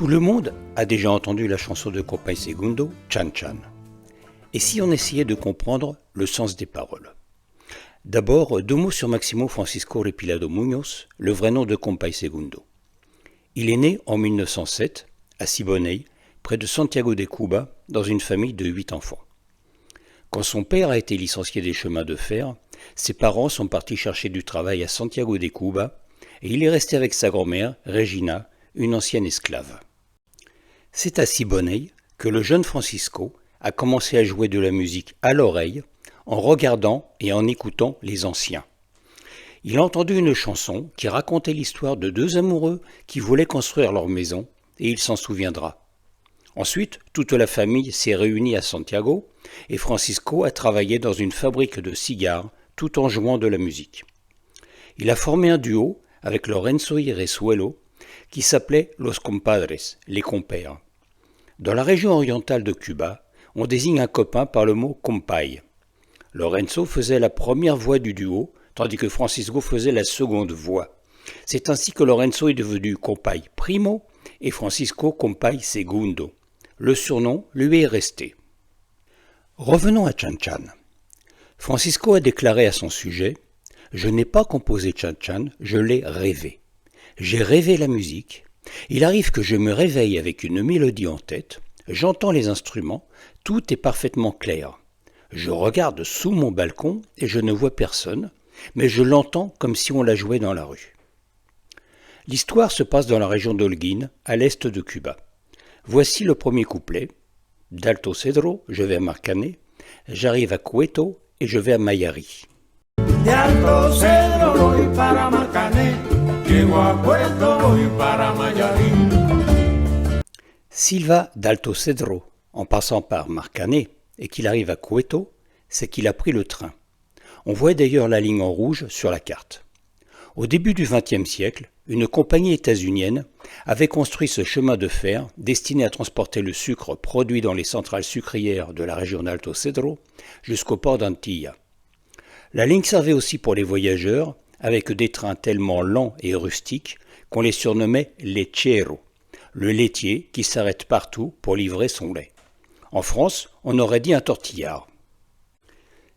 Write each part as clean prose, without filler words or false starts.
Tout le monde a déjà entendu la chanson de Compay Segundo, Chan Chan. Et si on essayait de comprendre le sens des paroles? D'abord, deux mots sur Máximo Francisco Repilado Muñoz, le vrai nom de Compay Segundo. Il est né en 1907 à Siboney, près de Santiago de Cuba, dans une famille de 8 enfants. Quand son père a été licencié des chemins de fer, ses parents sont partis chercher du travail à Santiago de Cuba et il est resté avec sa grand-mère, Regina, une ancienne esclave. C'est à Siboney que le jeune Francisco a commencé à jouer de la musique à l'oreille en regardant et en écoutant les anciens. Il a entendu une chanson qui racontait l'histoire de deux amoureux qui voulaient construire leur maison et il s'en souviendra. Ensuite, toute la famille s'est réunie à Santiago et Francisco a travaillé dans une fabrique de cigares tout en jouant de la musique. Il a formé un duo avec Lorenzo y Resuelo qui s'appelait Los Compadres, les compères. Dans la région orientale de Cuba, on désigne un copain par le mot compay. Lorenzo faisait la première voix du duo, tandis que Francisco faisait la seconde voix. C'est ainsi que Lorenzo est devenu compay primo et Francisco compay segundo. Le surnom lui est resté. Revenons à Chan Chan. Francisco a déclaré à son sujet « Je n'ai pas composé Chan Chan, je l'ai rêvé. J'ai rêvé la musique. Il arrive que je me réveille avec une mélodie en tête, j'entends les instruments, tout est parfaitement clair. Je regarde sous mon balcon et je ne vois personne, mais je l'entends comme si on la jouait dans la rue. » L'histoire se passe dans la région d'Holguín, à l'est de Cuba. Voici le premier couplet. D'Alto Cedro, je vais à Marcané, j'arrive à Cueto et je vais à Mayari. De Alto Cedro voy para Marcané, llego a Cueto, voy para Mayari. S'il va d'Alto Cedro en passant par Marcané et qu'il arrive à Cueto, c'est qu'il a pris le train. On voit d'ailleurs la ligne en rouge sur la carte. Au début du XXe siècle, une compagnie états-unienne avait construit ce chemin de fer destiné à transporter le sucre produit dans les centrales sucrières de la région d'Alto Cedro jusqu'au port d'Antilla. La ligne servait aussi pour les voyageurs avec des trains tellement lents et rustiques qu'on les surnommait lecheros, le laitier qui s'arrête partout pour livrer son lait. En France, on aurait dit un tortillard.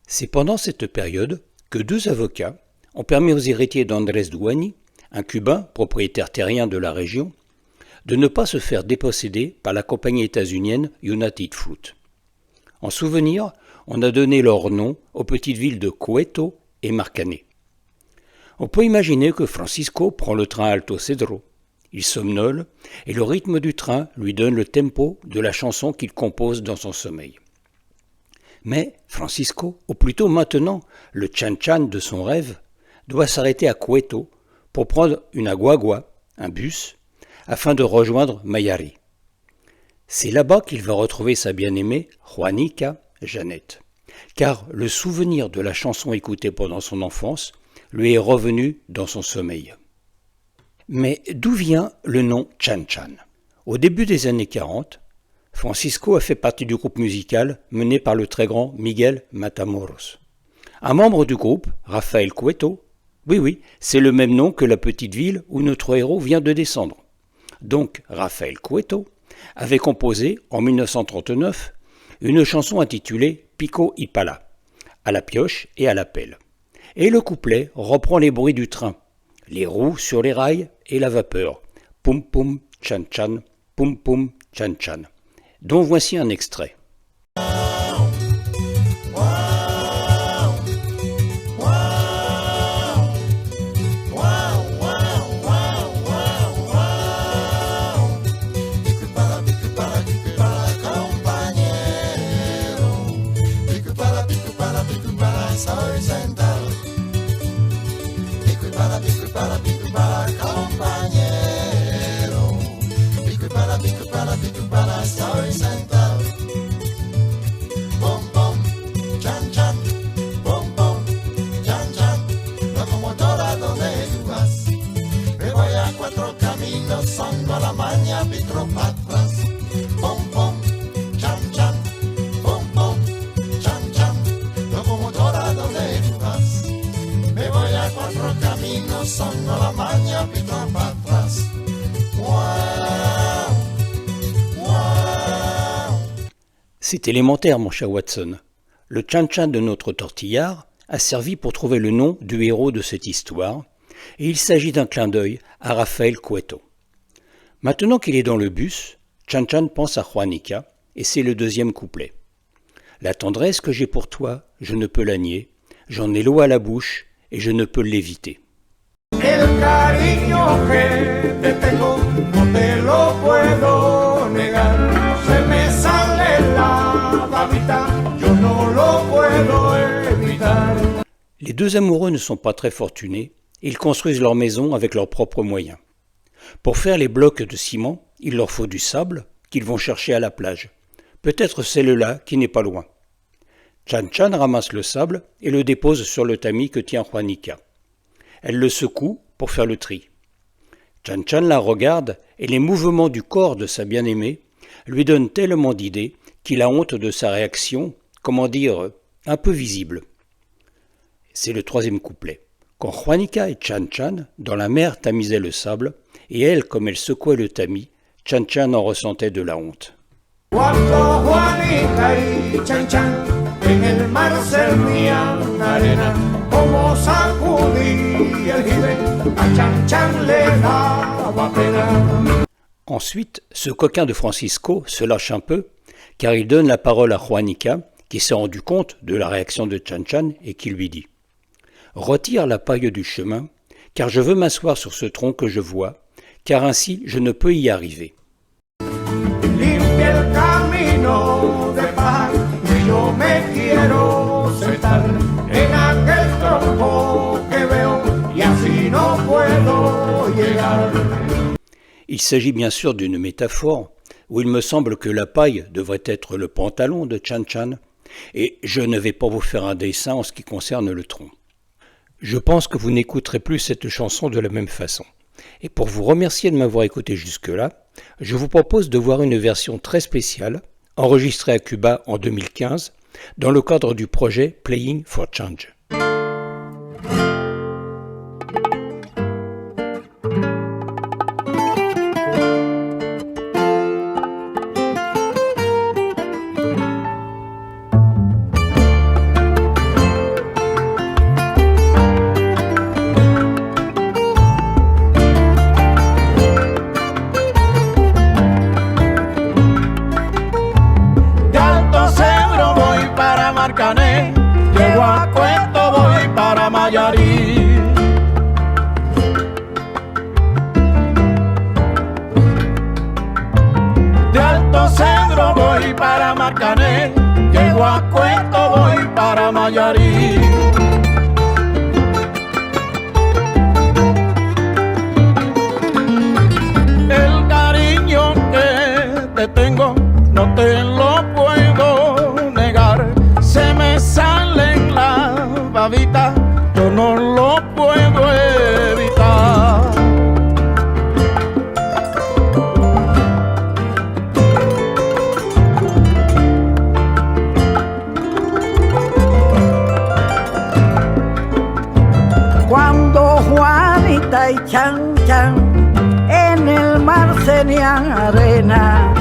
C'est pendant cette période que deux avocats ont permis aux héritiers d'Andrés Duany, un Cubain propriétaire terrien de la région, de ne pas se faire déposséder par la compagnie états-unienne United Fruit. En souvenir, on a donné leur nom aux petites villes de Cueto et Marcané. On peut imaginer que Francisco prend le train à Alto Cedro. Il somnole et le rythme du train lui donne le tempo de la chanson qu'il compose dans son sommeil. Mais Francisco, ou plutôt maintenant le Chan Chan de son rêve, doit s'arrêter à Cueto pour prendre une aguagua, un bus, afin de rejoindre Mayari. C'est là-bas qu'il va retrouver sa bien-aimée Juanica, Jeannette, car le souvenir de la chanson écoutée pendant son enfance lui est revenu dans son sommeil. Mais d'où vient le nom Chan Chan? Au début des années 40, Francisco a fait partie du groupe musical mené par le très grand Miguel Matamoros. Un membre du groupe, Rafael Cueto, oui, c'est le même nom que la petite ville où notre héros vient de descendre. Donc Rafael Cueto avait composé en 1939 une chanson intitulée Pico y Pala, à la pioche et à la pelle. Et le couplet reprend les bruits du train, les roues sur les rails et la vapeur. Poum poum chan chan, poum poum chan chan. Dont voici un extrait. Estoy sentado. Bom, bom, chan, chan. Bom, bom, chan, chan. Locomotora, ¿dónde tú vas? Me voy a cuatro caminos, son a la maña, vitro para atrás. Bom, bom, chan, chan. Bom, bom, chan, chan. Locomotora, ¿dónde tú vas? Me voy a cuatro caminos, son a la maña. C'est élémentaire, mon cher Watson. Le tchan-tchan de notre tortillard a servi pour trouver le nom du héros de cette histoire, et il s'agit d'un clin d'œil à Rafael Cueto. Maintenant qu'il est dans le bus, Chan-Chan pense à Juanica, et c'est le deuxième couplet. La tendresse que j'ai pour toi, je ne peux la nier, j'en ai l'eau à la bouche, et je ne peux l'éviter. El cariño que te tengo no te lo puedo negar. Se me sale la babita, yo no lo puedo evitar. Les deux amoureux ne sont pas très fortunés, ils construisent leur maison avec leurs propres moyens. Pour faire les blocs de ciment, il leur faut du sable qu'ils vont chercher à la plage. Peut-être celle-là qui n'est pas loin. Chan-Chan ramasse le sable et le dépose sur le tamis que tient Juanica. Elle le secoue pour faire le tri. Chan-Chan la regarde et les mouvements du corps de sa bien-aimée lui donnent tellement d'idées qu'il a honte de sa réaction, comment dire, un peu visible. C'est le troisième couplet. Quand Juanica et Chan-Chan, dans la mer, tamisaient le sable, et elle, comme elle secouait le tamis, Chan-Chan en ressentait de la honte. Cuando Juanica y Chan-Chan en el mar servían arena, como sacudía el jibe, a Chan-Chan le daba pena. Ensuite, ce coquin de Francisco se lâche un peu, car il donne la parole à Juanica, qui s'est rendu compte de la réaction de Chan-Chan et qui lui dit « Retire la paille du chemin, car je veux m'asseoir sur ce tronc que je vois, car ainsi je ne peux y arriver. » Limpia el camino de paz, y yo me quiero sentar en aquel tronco que veo, y así no puedo llegar. Il s'agit bien sûr d'une métaphore, où il me semble que la paille devrait être le pantalon de Chan-Chan, et je ne vais pas vous faire un dessin en ce qui concerne le tronc. Je pense que vous n'écouterez plus cette chanson de la même façon. Et pour vous remercier de m'avoir écouté jusque-là, je vous propose de voir une version très spéciale, enregistrée à Cuba en 2015, dans le cadre du projet Playing for Change. Llego a Cueto, voy para Mayarí. De Alto Cedro voy para Marcané, llego a Cueto, voy para Mayarí. El cariño que te tengo no te lo puedo negar. Se me sale en la babita, yo no lo puedo evitar. Cuando Juanita y Chan-Chan en el mar tenían arena,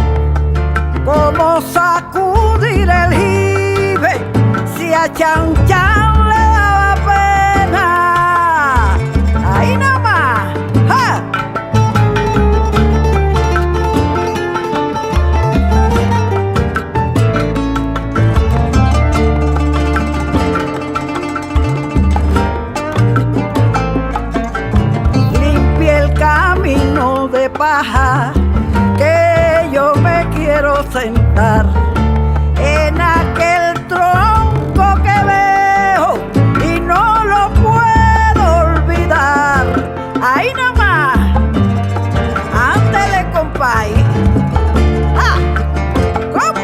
como sacudir el jibe si a Chan-Chan le daba pena. Ahí nada más. ¡Ja! Limpie el camino de paja, que yo me quiero sentar en aquel tronco que veo y no lo puedo olvidar. Ahí nomás, ándele, compay. ¡Ah! ¿Cómo?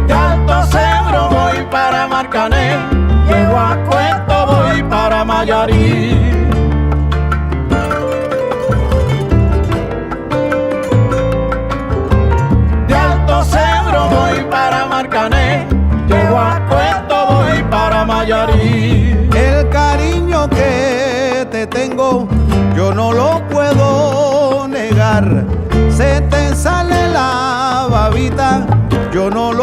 De Alto Cedro voy para Marcané, llego a Cueto, voy para Mayarí. Llego a Cueto, voy para Mayarí. El cariño que te tengo yo no lo puedo negar. se te sale la babita, yo no lo